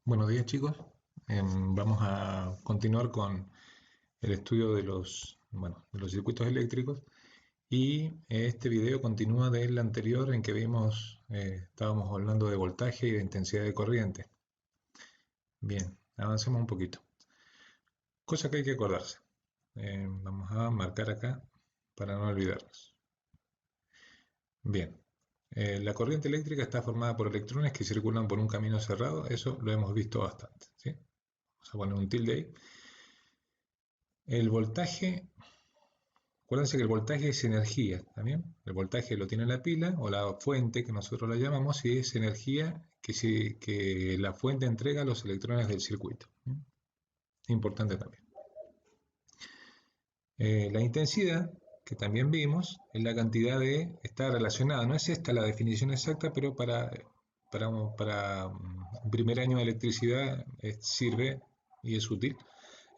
Buenos días chicos. Vamos a continuar con el estudio de los circuitos eléctricos y este video continúa del anterior en que estábamos hablando de voltaje y de intensidad de corriente. Bien, avancemos un poquito. Cosa que hay que acordarse. Vamos a marcar acá para no olvidarnos. Bien, la corriente eléctrica está formada por electrones que circulan por un camino cerrado. Eso lo hemos visto bastante, ¿sí? Vamos a poner un tilde ahí. El voltaje, acuérdense que el voltaje es energía, ¿también? El voltaje lo tiene la pila o la fuente, que nosotros la llamamos, y es energía que la fuente entrega a los electrones del circuito. Importante también. La intensidad, que también vimos, es la cantidad está relacionada, no es esta la definición exacta, pero para un primer año de electricidad sirve y es útil.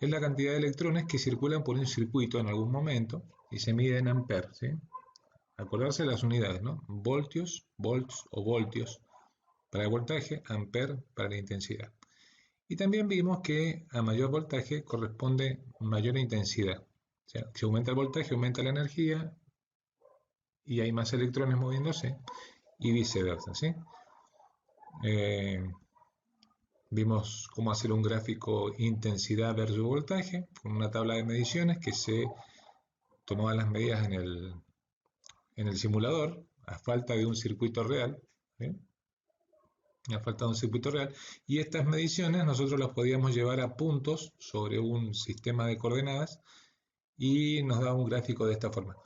Es la cantidad de electrones que circulan por un circuito en algún momento y se mide en amperes, ¿sí? Acordarse de las unidades, ¿no? Voltios, volts o voltios para el voltaje, amper para la intensidad. Y también vimos que a mayor voltaje corresponde mayor intensidad. O sea, si aumenta el voltaje, aumenta la energía y hay más electrones moviéndose y viceversa, ¿sí? Vimos cómo hacer un gráfico intensidad versus voltaje con una tabla de mediciones que se tomaban las medidas en el simulador a falta de un circuito real, ¿sí? A falta de un circuito real, y estas mediciones nosotros las podíamos llevar a puntos sobre un sistema de coordenadas y nos da un gráfico de esta forma.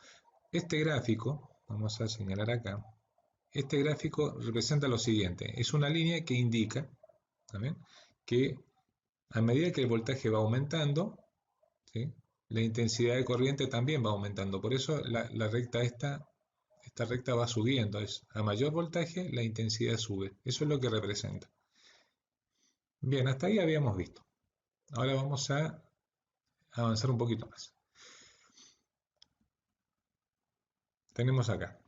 Este gráfico, vamos a señalar acá, este gráfico representa lo siguiente, es una línea que indica ¿también? Que a medida que el voltaje va aumentando, ¿sí? La intensidad de corriente también va aumentando, por eso la recta esta recta va subiendo, a mayor voltaje la intensidad sube, eso es lo que representa. Bien, hasta ahí habíamos visto. Ahora vamos a avanzar un poquito más. Tenemos acá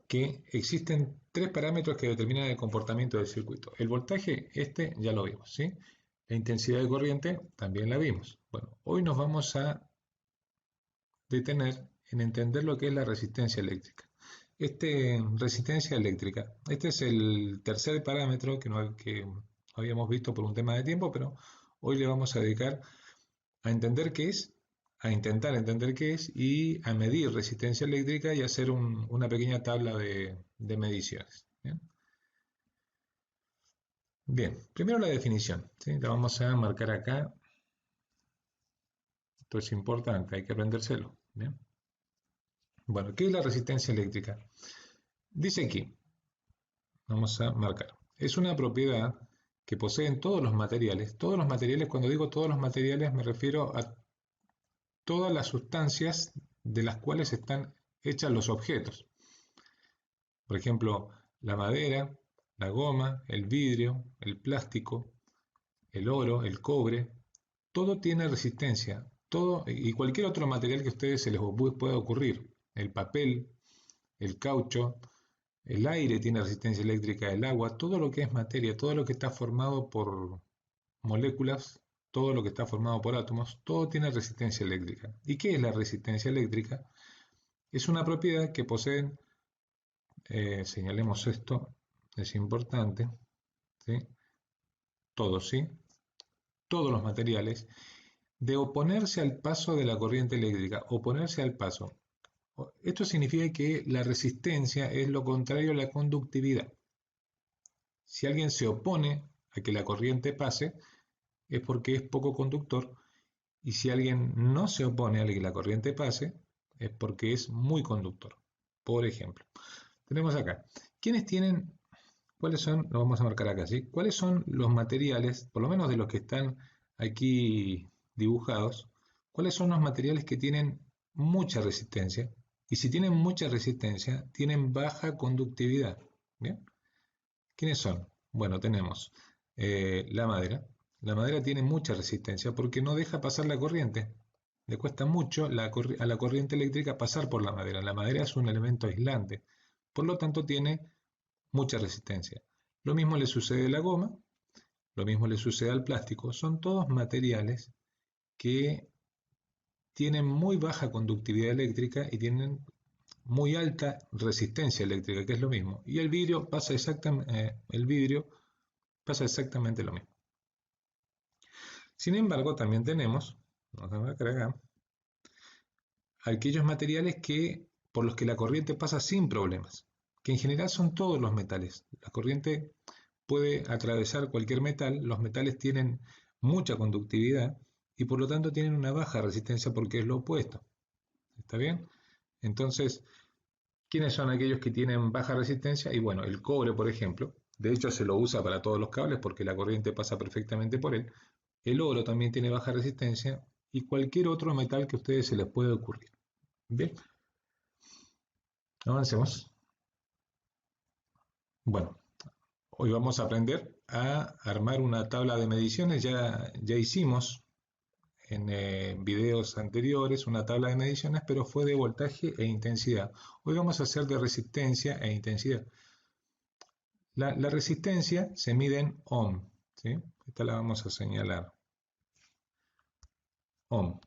que existen tres parámetros que determinan el comportamiento del circuito. El voltaje, ya lo vimos, ¿sí? La intensidad de corriente también la vimos. Bueno, hoy nos vamos a detener en entender lo que es la resistencia eléctrica. Resistencia eléctrica, este es el tercer parámetro que habíamos visto por un tema de tiempo, pero hoy le vamos a dedicar a entender qué es, a intentar entender qué es y a medir resistencia eléctrica y hacer una pequeña tabla de mediciones. ¿Bien? Bien, primero la definición, ¿sí? La vamos a marcar acá. Esto es importante, hay que aprendérselo. ¿Bien? Bueno, ¿qué es la resistencia eléctrica? Dice aquí, vamos a marcar, es una propiedad que poseen todos los materiales. Todos los materiales, cuando digo todos los materiales, me refiero a todas las sustancias de las cuales están hechas los objetos. Por ejemplo, la madera, la goma, el vidrio, el plástico, el oro, el cobre, todo tiene resistencia, todo y cualquier otro material que a ustedes se les pueda ocurrir, el papel, el caucho, el aire tiene resistencia eléctrica, el agua, todo lo que es materia, todo lo que está formado por moléculas, todo lo que está formado por átomos, todo tiene resistencia eléctrica. ¿Y qué es la resistencia eléctrica? Es una propiedad que poseen, señalemos esto, es importante, ¿sí? Todos, ¿sí? Todos los materiales, de oponerse al paso de la corriente eléctrica, oponerse al paso. Esto significa que la resistencia es lo contrario a la conductividad. Si alguien se opone a que la corriente pase, es porque es poco conductor, y si alguien no se opone a que la corriente pase, es porque es muy conductor. Por ejemplo, tenemos acá, ¿quiénes tienen, cuáles son, lo vamos a marcar acá, ¿sí? ¿Cuáles son los materiales, por lo menos de los que están aquí dibujados, cuáles son los materiales que tienen mucha resistencia? Y si tienen mucha resistencia, tienen baja conductividad. ¿Bien? ¿Quiénes son? Bueno, tenemos la madera. La madera tiene mucha resistencia porque no deja pasar la corriente. Le cuesta mucho a la corriente eléctrica pasar por la madera. La madera es un elemento aislante. Por lo tanto, tiene mucha resistencia. Lo mismo le sucede a la goma. lo mismo le sucede al plástico, son todos materiales que tienen muy baja conductividad eléctrica y tienen muy alta resistencia eléctrica, que es lo mismo. Y el vidrio pasa exactamente lo mismo. Sin embargo, también tenemos, vamos a ver acá, aquellos materiales por los que la corriente pasa sin problemas, que en general son todos los metales. La corriente puede atravesar cualquier metal, los metales tienen mucha conductividad y por lo tanto tienen una baja resistencia porque es lo opuesto. ¿Está bien? Entonces, ¿quiénes son aquellos que tienen baja resistencia? Y bueno, el cobre, por ejemplo, de hecho se lo usa para todos los cables porque la corriente pasa perfectamente por él. El oro también tiene baja resistencia y cualquier otro metal que a ustedes se les pueda ocurrir. Bien, avancemos. Bueno, hoy vamos a aprender a armar una tabla de mediciones. Ya hicimos en videos anteriores una tabla de mediciones, pero fue de voltaje e intensidad. Hoy vamos a hacer de resistencia e intensidad. La resistencia se mide en ohm, ¿sí? Esta la vamos a señalar. Ohm.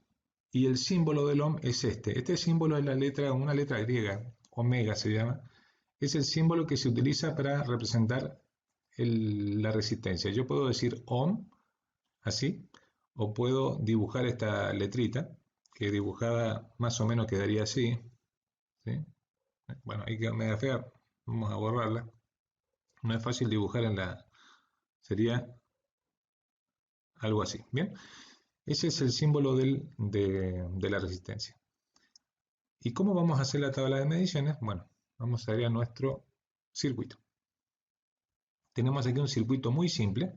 Y el símbolo del ohm es este. Este símbolo es una letra griega, omega se llama. Es el símbolo que se utiliza para representar la resistencia. Yo puedo decir ohm, así, o puedo dibujar esta letrita, que dibujada más o menos quedaría así, ¿sí? Bueno, ahí queda media fea, vamos a borrarla. No es fácil dibujar sería algo así, ¿bien? Ese es el símbolo de la resistencia. ¿Y cómo vamos a hacer la tabla de mediciones? Bueno, vamos a ir a nuestro circuito. Tenemos aquí un circuito muy simple.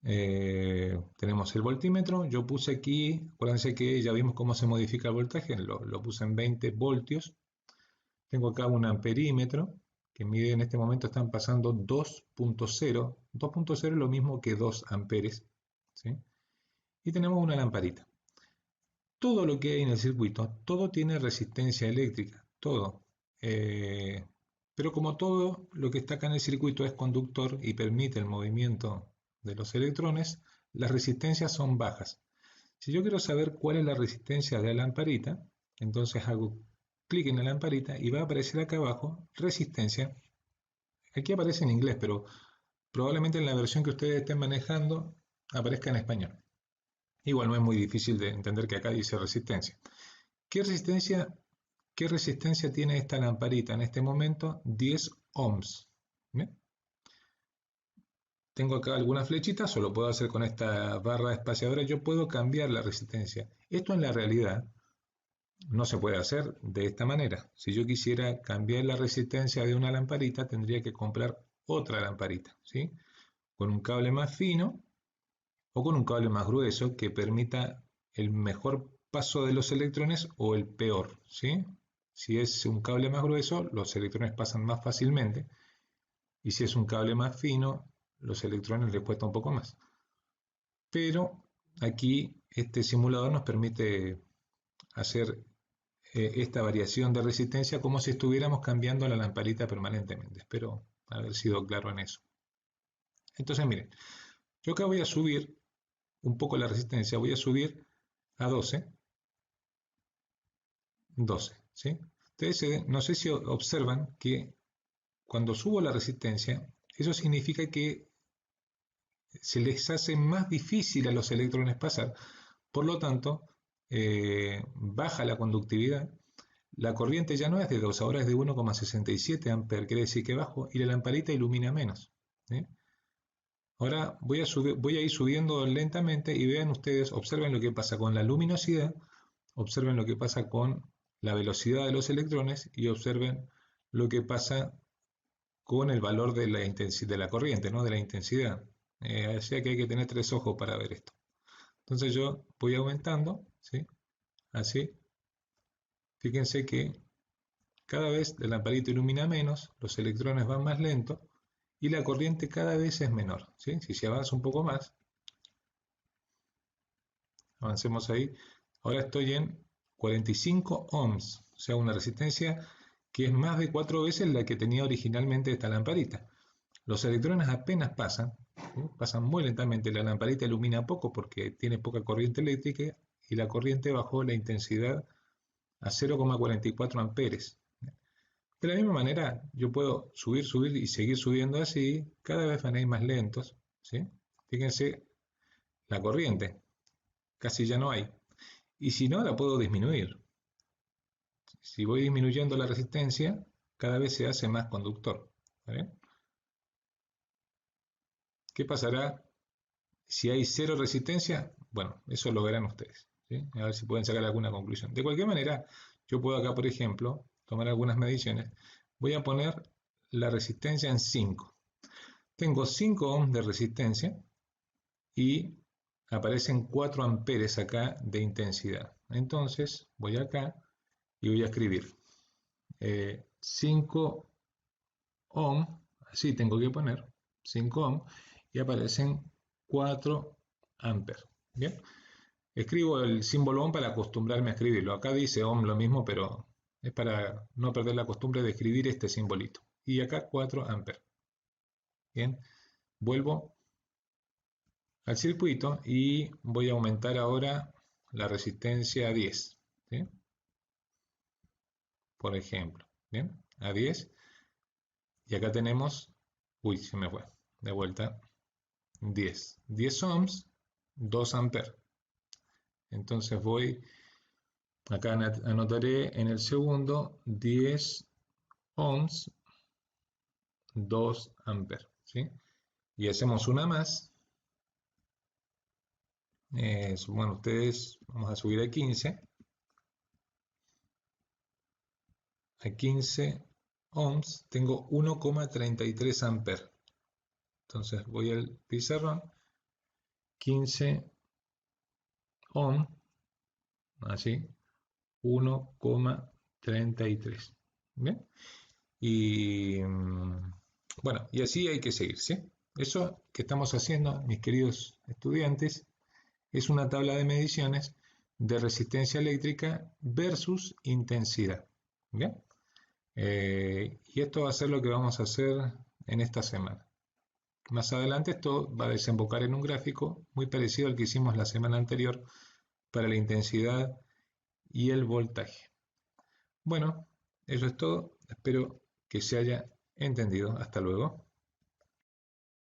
Tenemos el voltímetro. Yo puse aquí, acuérdense que ya vimos cómo se modifica el voltaje, lo puse en 20 voltios. Tengo acá un amperímetro que mide en este momento, están pasando 2.0. 2.0 es lo mismo que 2 amperes, ¿sí? Y tenemos una lamparita. Todo lo que hay en el circuito, todo tiene resistencia eléctrica, todo. Pero como todo lo que está acá en el circuito es conductor y permite el movimiento de los electrones, las resistencias son bajas. Si yo quiero saber cuál es la resistencia de la lamparita, entonces hago clic en la lamparita y va a aparecer acá abajo resistencia. Aquí aparece en inglés, pero probablemente en la versión que ustedes estén manejando aparezca en español. Igual no es muy difícil de entender que acá dice resistencia. ¿Qué resistencia tiene esta lamparita en este momento? 10 ohms. ¿Bien? Tengo acá algunas flechitas, o lo puedo hacer con esta barra espaciadora. Yo puedo cambiar la resistencia. Esto en la realidad no se puede hacer de esta manera. Si yo quisiera cambiar la resistencia de una lamparita, tendría que comprar otra lamparita, ¿sí? Con un cable más fino o con un cable más grueso que permita el mejor paso de los electrones o el peor, ¿sí? Si es un cable más grueso, los electrones pasan más fácilmente, y si es un cable más fino, los electrones les cuesta un poco más. Pero aquí este simulador nos permite hacer esta variación de resistencia como si estuviéramos cambiando la lamparita permanentemente. Espero haber sido claro en eso. Entonces miren, yo acá voy a subir un poco la resistencia, voy a subir a 12, ¿sí? Ustedes no sé si observan que cuando subo la resistencia, eso significa que se les hace más difícil a los electrones pasar, por lo tanto, baja la conductividad, la corriente ya no es de 2, ahora es de 1,67 amperes, quiere decir que bajo, y la lamparita ilumina menos, ¿sí? Ahora voy a ir subiendo lentamente y vean ustedes, observen lo que pasa con la luminosidad, observen lo que pasa con la velocidad de los electrones y observen lo que pasa con el valor de la corriente, ¿no? De la intensidad. O sea que hay que tener 3 ojos para ver esto. Entonces yo voy aumentando, ¿sí? Así. Fíjense que cada vez la lamparita ilumina menos, los electrones van más lentos y la corriente cada vez es menor, ¿sí? Si se avanza un poco más, avancemos ahí. Ahora estoy en 45 ohms, o sea, una resistencia que es más de 4 veces la que tenía originalmente esta lamparita. Los electrones apenas pasan, ¿sí? Pasan muy lentamente, la lamparita ilumina poco porque tiene poca corriente eléctrica y la corriente bajó la intensidad a 0,44 amperes. De la misma manera, yo puedo subir, subir y seguir subiendo así, cada vez van a ir más lentos, ¿sí? Fíjense, la corriente casi ya no hay. Y si no, la puedo disminuir. Si voy disminuyendo la resistencia, cada vez se hace más conductor. ¿Vale? ¿Qué pasará si hay cero resistencia? Bueno, eso lo verán ustedes. ¿Sí? A ver si pueden sacar alguna conclusión. De cualquier manera, yo puedo acá, por ejemplo, tomar algunas mediciones. Voy a poner la resistencia en 5. Tengo 5 ohms de resistencia y aparecen 4 amperes acá de intensidad. Entonces, voy acá y voy a escribir 5 ohm, así tengo que poner 5 ohm y aparecen 4 amperes. Bien, escribo el símbolo ohm para acostumbrarme a escribirlo. Acá dice ohm lo mismo, pero es para no perder la costumbre de escribir este simbolito. Y acá 4 amperes. Bien, vuelvo al circuito y voy a aumentar ahora la resistencia a 10. ¿Sí? Por ejemplo, bien, a 10. Y acá tenemos, uy, se me fue, de vuelta, 10 ohms, 2 amperes. Entonces voy, acá anotaré en el segundo 10 ohms, 2 amperes. ¿Sí? Y hacemos una más. Bueno, ustedes, vamos a subir a 15. A 15 ohms tengo 1,33 amperes. Entonces voy al pizarrón, 15 ohms, así, 1,33. ¿Bien? Y bueno, y así hay que seguir, ¿sí? Eso que estamos haciendo, mis queridos estudiantes, es una tabla de mediciones de resistencia eléctrica versus intensidad. ¿Bien? Y esto va a ser lo que vamos a hacer en esta semana. Más adelante esto va a desembocar en un gráfico muy parecido al que hicimos la semana anterior para la intensidad y el voltaje. Bueno, eso es todo. Espero que se haya entendido. Hasta luego.